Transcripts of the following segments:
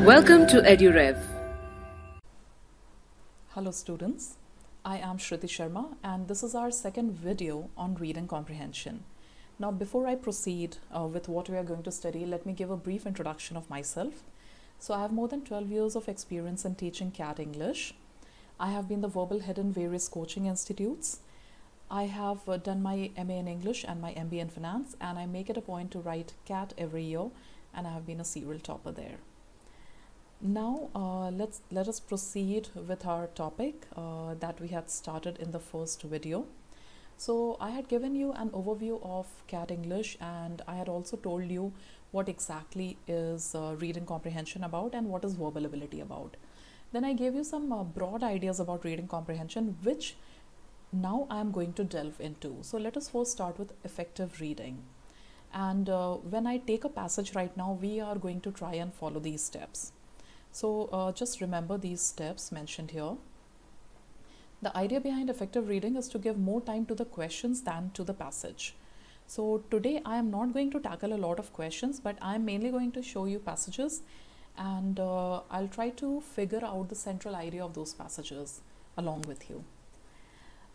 Welcome to EduRev. Hello students, I am Shruti Sharma and this is our second video on reading comprehension. Now before I proceed with what we are going to study, let me give a brief introduction of myself. So I have more than 12 years of experience in teaching CAT English. I have been the verbal head in various coaching institutes. I have done my MA in English and my MBA in finance, and I make it a point to write CAT every year, and I have been a serial topper there. Now let us proceed with our topic that we had started in the first video. So I had given you an overview of CAT English, and I had also told you what exactly is reading comprehension about and what is verbal ability about. Then I gave you some broad ideas about reading comprehension, which now I am going to delve into. So let us first start with effective reading. And when I take a passage right now, we are going to try and follow these steps. So just remember these steps mentioned here. The idea behind effective reading is to give more time to the questions than to the passage. So today I am not going to tackle a lot of questions, but I am mainly going to show you passages, and I'll try to figure out the central idea of those passages along with you.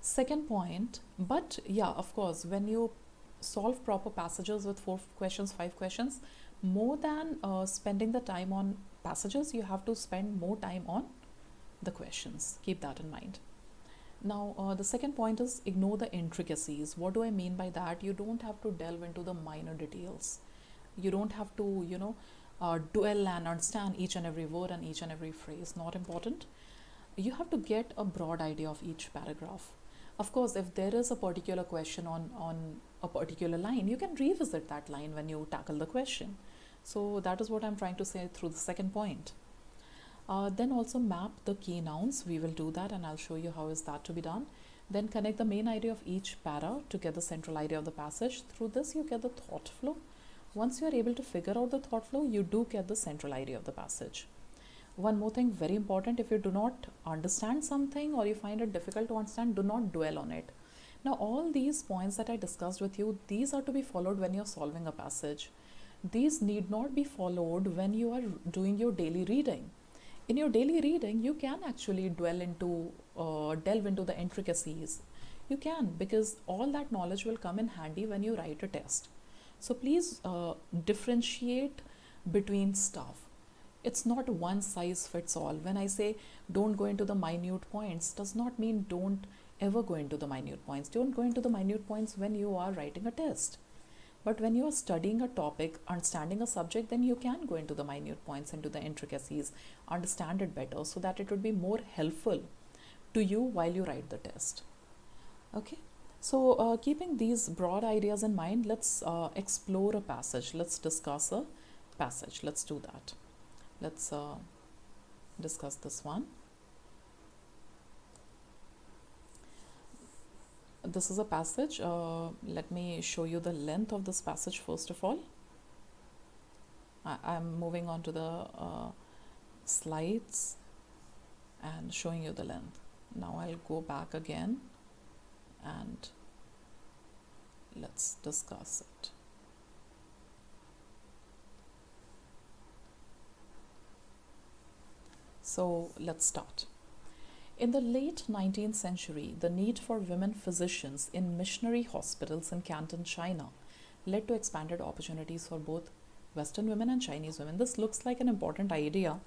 Second point, but yeah, of course, when you solve proper passages with 4 questions, 5 questions, more than spending the time on passages, you have to spend more time on the questions. Keep that in mind. Now, the second point is ignore the intricacies. What do I mean by that? You don't have to delve into the minor details. You don't have to, dwell and understand each and every word and each and every phrase. Not important. You have to get a broad idea of each paragraph. Of course, if there is a particular question on a particular line, you can revisit that line when you tackle the question. So that is what I'm trying to say through the second point. Then also map the key nouns. We will do that, and I'll show you how is that to be done. Then connect the main idea of each para to get the central idea of the passage. Through this, you get the thought flow. Once you are able to figure out the thought flow, you do get the central idea of the passage. One more thing, very important, if you do not understand something or you find it difficult to understand, do not dwell on it. Now, all these points that I discussed with you, these are to be followed when you're solving a passage. These need not be followed when you are doing your daily reading. In your daily reading, you can actually delve into the intricacies. You can, because all that knowledge will come in handy when you write a test. So please differentiate between stuff. It's not one size fits all. When I say don't go into the minute points, does not mean don't ever go into the minute points. Don't go into the minute points when you are writing a test. But when you are studying a topic, understanding a subject, then you can go into the minute points, into the intricacies, understand it better so that it would be more helpful to you while you write the test. Okay, so keeping these broad ideas in mind, let's explore a passage. Let's discuss a passage. Let's do that. Let's discuss this one. This is a passage. Let me show you the length of this passage first of all. I'm moving on to the slides and showing you the length. Now I'll go back again and let's discuss it. So let's start. In the late 19th century, the need for women physicians in missionary hospitals in Canton, China, led to expanded opportunities for both Western women and Chinese women. This looks like an important idea.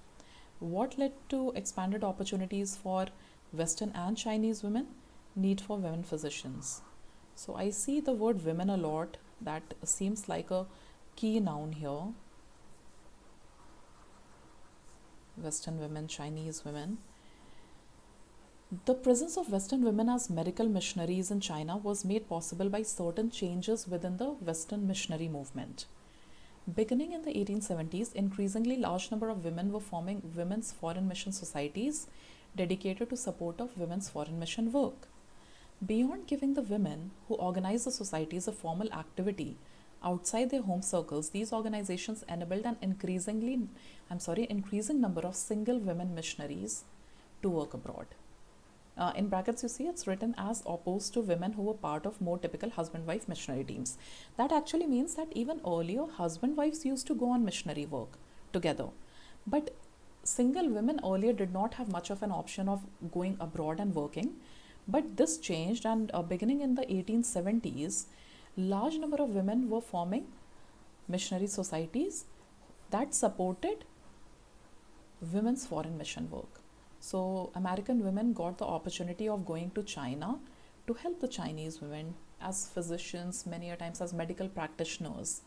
What led to expanded opportunities for Western and Chinese women? Need for women physicians. So I see the word women a lot. That seems like a key noun here. Western women, Chinese women. The presence of Western women as medical missionaries in China was made possible by certain changes within the Western missionary movement. Beginning in the 1870s, increasingly large number of women were forming women's foreign mission societies dedicated to support of women's foreign mission work. Beyond giving the women who organized the societies a formal activity outside their home circles, these organizations enabled an increasing number of single women missionaries to work abroad. In brackets, you see it's written as opposed to women who were part of more typical husband-wife missionary teams. That actually means that even earlier, husband-wives used to go on missionary work together. But single women earlier did not have much of an option of going abroad and working, but this changed, and beginning in the 1870s, large number of women were forming missionary societies that supported women's foreign mission work. So American women got the opportunity of going to China to help the Chinese women as physicians, many a times as medical practitioners.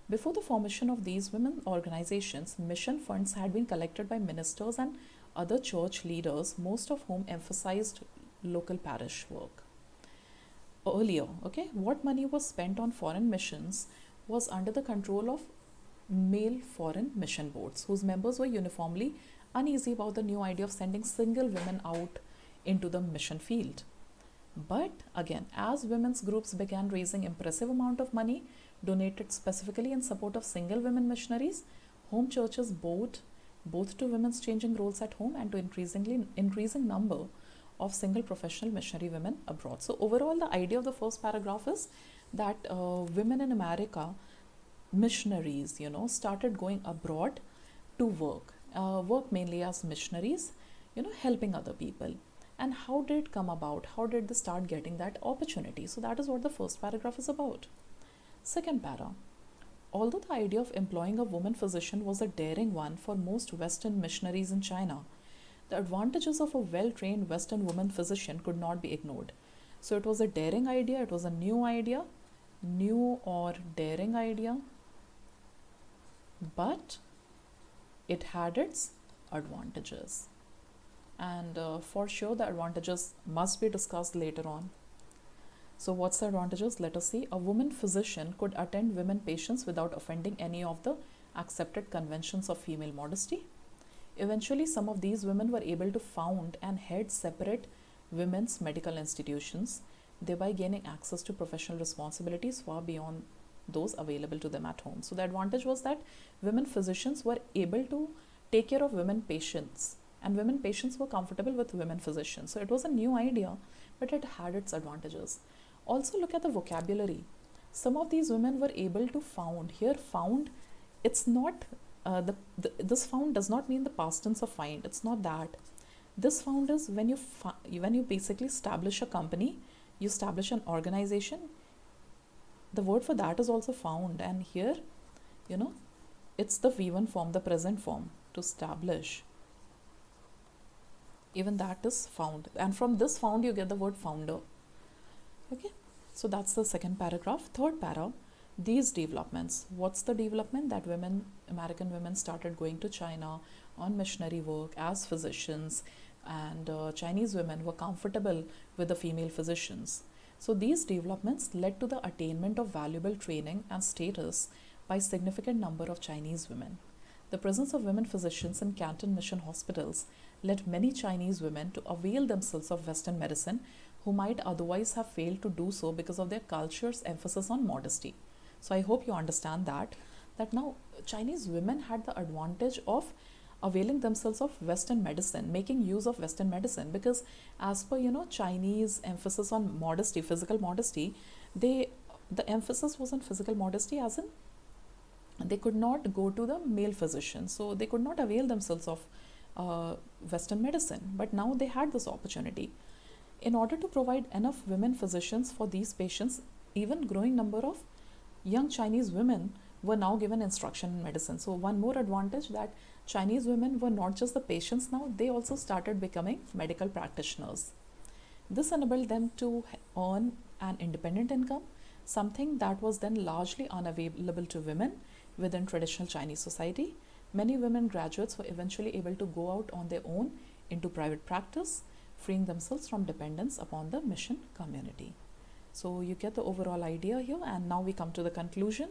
Before the formation of these women organizations, mission funds had been collected by ministers and other church leaders, most of whom emphasized local parish work. Earlier, okay, what money was spent on foreign missions was under the control of male foreign mission boards, whose members were uniformly uneasy about the new idea of sending single women out into the mission field. But again, as women's groups began raising impressive amount of money donated specifically in support of single women missionaries, home churches bowed both to women's changing roles at home and to increasing number of single professional missionary women abroad. So overall, the idea of the first paragraph is that women in America, missionaries, started going abroad to work mainly as missionaries, helping other people. And how did it come about? How did they start getting that opportunity? So that is what the first paragraph is about. Second para. Although the idea of employing a woman physician was a daring one for most Western missionaries in China, the advantages of a well-trained Western woman physician could not be ignored. So it was a daring idea, it was a new or daring idea, but it had its advantages. And for sure, the advantages must be discussed later on. So what's the advantages? Let us see. A woman physician could attend women patients without offending any of the accepted conventions of female modesty. Eventually, some of these women were able to found and head separate women's medical institutions, thereby gaining access to professional responsibilities far beyond those available to them at home. So the advantage was that women physicians were able to take care of women patients, and women patients were comfortable with women physicians. So it was a new idea, but it had its advantages. Also look at the vocabulary. Some of these women were able to found. Here found, it's not, this found does not mean the past tense of find. It's not that. This found is when you basically establish a company, you establish an organization. The word for that is also found, and here, it's the V1 form, the present form, to establish. Even that is found, and from this found you get the word founder. Okay, so that's the second paragraph. Third para, these developments. What's the development? That American women started going to China on missionary work as physicians, and Chinese women were comfortable with the female physicians. So these developments led to the attainment of valuable training and status by significant number of Chinese women. The presence of women physicians in Canton mission hospitals led many Chinese women to avail themselves of Western medicine who might otherwise have failed to do so because of their culture's emphasis on modesty. So I hope you understand that now Chinese women had the advantage of availing themselves of Western medicine, making use of Western medicine, because as per Chinese emphasis on modesty, physical modesty, the emphasis was on physical modesty, as in they could not go to the male physician, so they could not avail themselves of Western medicine. But now they had this opportunity. In order to provide enough women physicians for these patients, even growing number of young Chinese women were now given instruction in medicine. So one more advantage, that Chinese women were not just the patients now, they also started becoming medical practitioners. This enabled them to earn an independent income, something that was then largely unavailable to women within traditional Chinese society. Many women graduates were eventually able to go out on their own into private practice, freeing themselves from dependence upon the mission community. So you get the overall idea here, and now we come to the conclusion.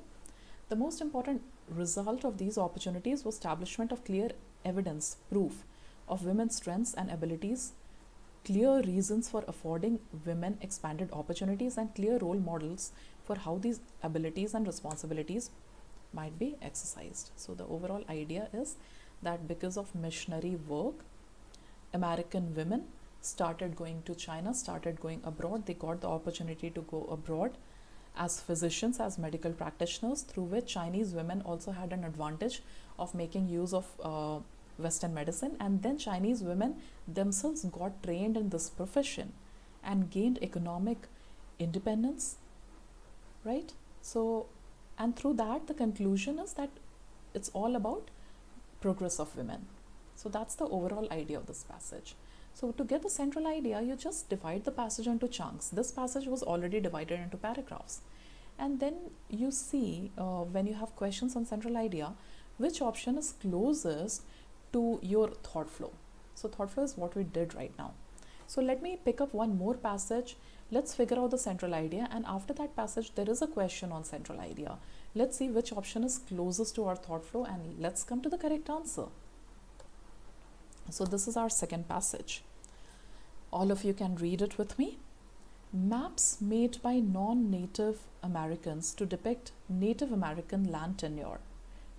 The most important result of these opportunities was establishment of clear evidence, proof of women's strengths and abilities, clear reasons for affording women expanded opportunities, and clear role models for how these abilities and responsibilities might be exercised. So the overall idea is that because of missionary work, American women started going to China, started going abroad. They got the opportunity to go abroad as physicians, as medical practitioners, through which Chinese women also had an advantage of making use of Western medicine, and then Chinese women themselves got trained in this profession and gained economic independence, right? So, and through that, the conclusion is that it's all about progress of women. So that's the overall idea of this passage. So to get the central idea, you just divide the passage into chunks. This passage was already divided into paragraphs. And then you see when you have questions on central idea, which option is closest to your thought flow. So thought flow is what we did right now. So let me pick up one more passage. Let's figure out the central idea, and after that passage there is a question on central idea. Let's see which option is closest to our thought flow, and let's come to the correct answer. So this is our second passage. All of you can read it with me. Maps made by non-Native Americans to depict Native American land tenure,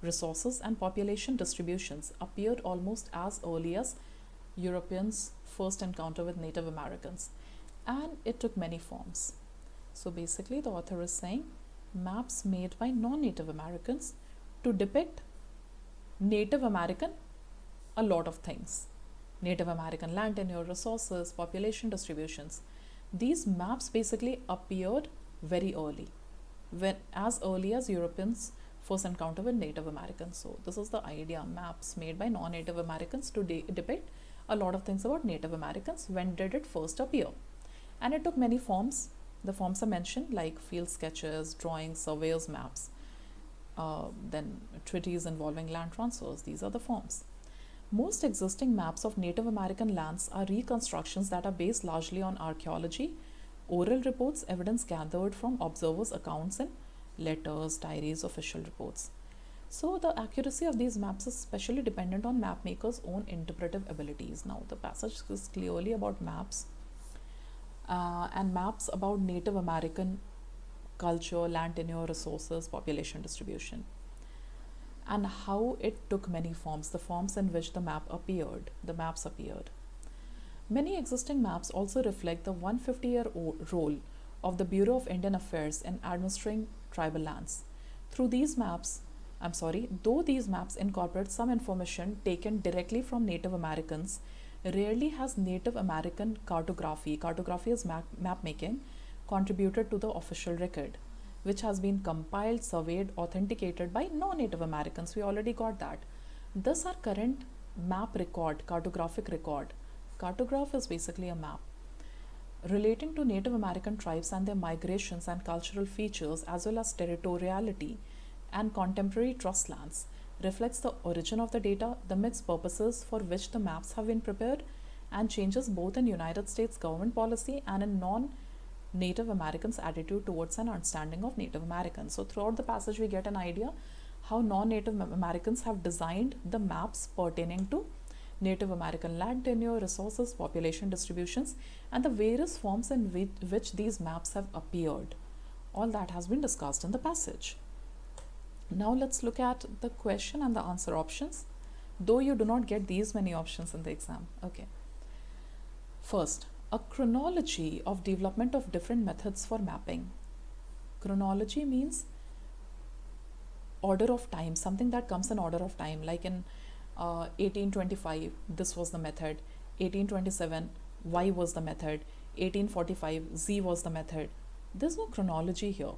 resources and population distributions appeared almost as early as Europeans' first encounter with Native Americans, and it took many forms. So basically the author is saying maps made by non-Native Americans to depict Native American a lot of things. Native American land tenure, resources, population distributions. These maps basically appeared very early, as early as Europeans' first encounter with Native Americans. So this is the idea, maps made by non-Native Americans to depict a lot of things about Native Americans. When did it first appear? And it took many forms. The forms are mentioned like field sketches, drawings, surveyors' maps, then treaties involving land transfers. These are the forms. Most existing maps of Native American lands are reconstructions that are based largely on archaeology, oral reports, evidence gathered from observers' accounts in letters, diaries, official reports. So the accuracy of these maps is especially dependent on map makers' own interpretive abilities. Now the passage is clearly about maps and maps about Native American culture, land tenure, resources, population distribution, and how it took many forms, the forms in which the maps appeared. Many existing maps also reflect the 150-year role of the Bureau of Indian Affairs in administering tribal lands. Though these maps incorporate some information taken directly from Native Americans, rarely has Native American cartography is map making, contributed to the official record, which has been compiled, surveyed, authenticated by non-Native Americans. We already got that. This our current map record, cartographic record. Cartograph is basically a map relating to Native American tribes and their migrations and cultural features, as well as territoriality and contemporary trust lands, reflects the origin of the data, the mixed purposes for which the maps have been prepared, and changes both in United States government policy and in non-Native Americans' attitude towards an understanding of Native Americans. So throughout the passage we get an idea how non-Native Americans have designed the maps pertaining to Native American land tenure, resources, population distributions, and the various forms in which these maps have appeared. All that has been discussed in the passage. Now let's look at the question and the answer options, though you do not get these many options in the exam. Okay. First, a chronology of development of different methods for mapping. Chronology means order of time, something that comes in order of time, like in 1825 this was the method, 1827 Y was the method, 1845 Z was the method. There's no chronology here.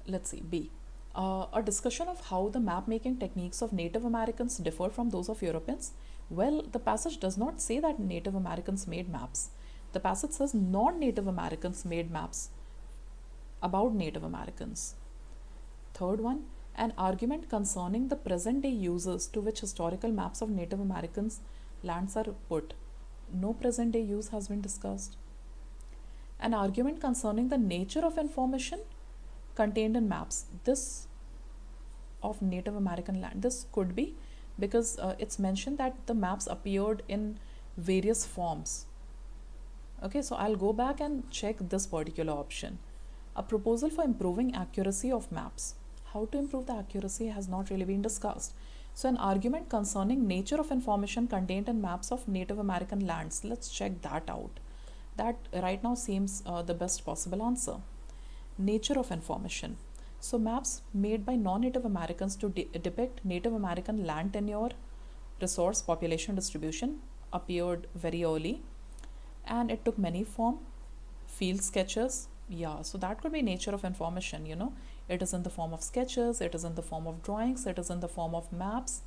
Let's see. B, a discussion of how the map making techniques of Native Americans differ from those of Europeans. Well, the passage does not say that Native Americans made maps. The passage says non-Native Americans made maps about Native Americans. Third one, an argument concerning the present day uses to which historical maps of Native Americans lands are put. No present day use has been discussed. An argument concerning the nature of information contained in maps. This of Native American land. This could be because it's mentioned that the maps appeared in various forms. Okay, so I'll go back and check this particular option. A proposal for improving accuracy of maps. How to improve the accuracy has not really been discussed. So an argument concerning nature of information contained in maps of Native American lands. Let's check that out. That right now seems the best possible answer. Nature of information. So maps made by non-Native Americans to depict Native American land tenure, resource population distribution appeared very early, and it took many form. Field sketches, yeah, so that could be nature of information, you know. It is in the form of sketches, it is in the form of drawings, it is in the form of maps.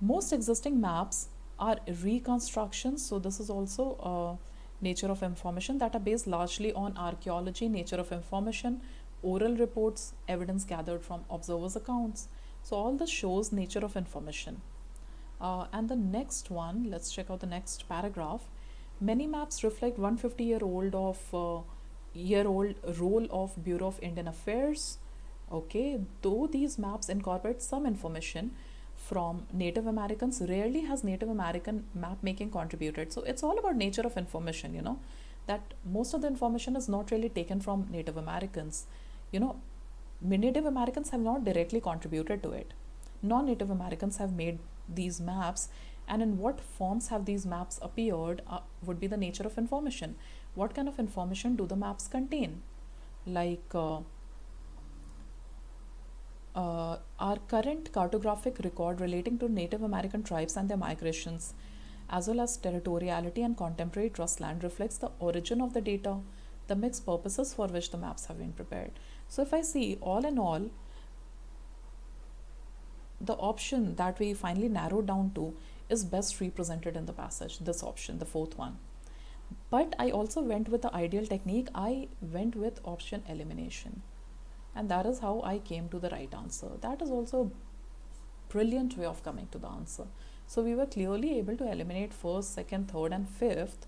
Most existing maps are reconstructions, so this is also nature of information that are based largely on archaeology, nature of information, oral reports, evidence gathered from observers' accounts. So all this shows nature of information. And the next one, let's check out the next paragraph. Many maps reflect 150-year-old role of Bureau of Indian Affairs. Okay, though these maps incorporate some information from Native Americans, rarely has Native American map making contributed. So it's all about nature of information, you know, that most of the information is not really taken from Native Americans. You know, Native Americans have not directly contributed to it. Non-Native Americans have made these maps, and in what forms have these maps appeared would be the nature of information. What kind of information do the maps contain? Like our current cartographic record relating to Native American tribes and their migrations, as well as territoriality and contemporary trust land, reflects the origin of the data, the mixed purposes for which the maps have been prepared. So if I see, all in all, the option that we finally narrowed down to is best represented in the passage, this option, the fourth one. But I also went with the ideal technique. I went with option elimination, and that is how I came to the right answer. That is also a brilliant way of coming to the answer. So we were clearly able to eliminate first, second, third and fifth,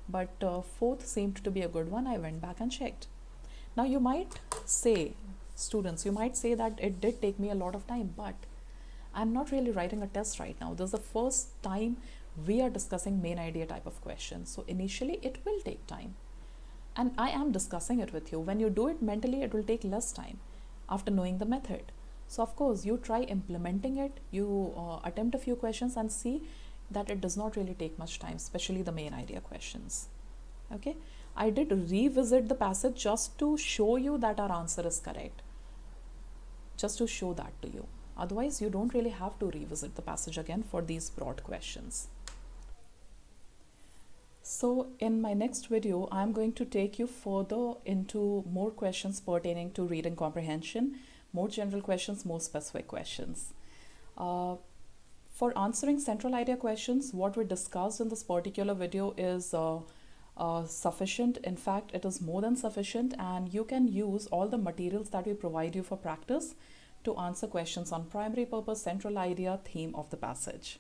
but fourth seemed to be a good one. I went back and checked. Now you might say, students, you might say that it did take me a lot of time, but I'm not really writing a test right now. This is the first time we are discussing main idea type of questions. So initially it will take time, and I am discussing it with you. When you do it mentally, it will take less time after knowing the method. So of course you try implementing it, you attempt a few questions and see that it does not really take much time, especially the main idea questions. Okay, I did revisit the passage just to show you that our answer is correct, just to show that to you. Otherwise you don't really have to revisit the passage again for these broad questions. So in my next video, I'm going to take you further into more questions pertaining to reading comprehension, more general questions, more specific questions. For answering central idea questions, what we discussed in this particular video is sufficient. In fact, it is more than sufficient, and you can use all the materials that we provide you for practice to answer questions on primary purpose, central idea, theme of the passage.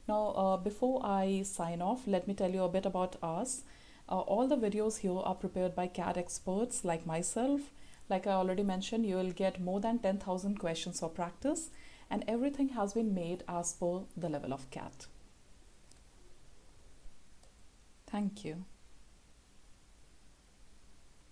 Now, before I sign off, let me tell you a bit about us. All the videos here are prepared by CAT experts like myself. Like I already mentioned, you will get more than 10,000 questions for practice, and everything has been made as per the level of CAT. Thank you.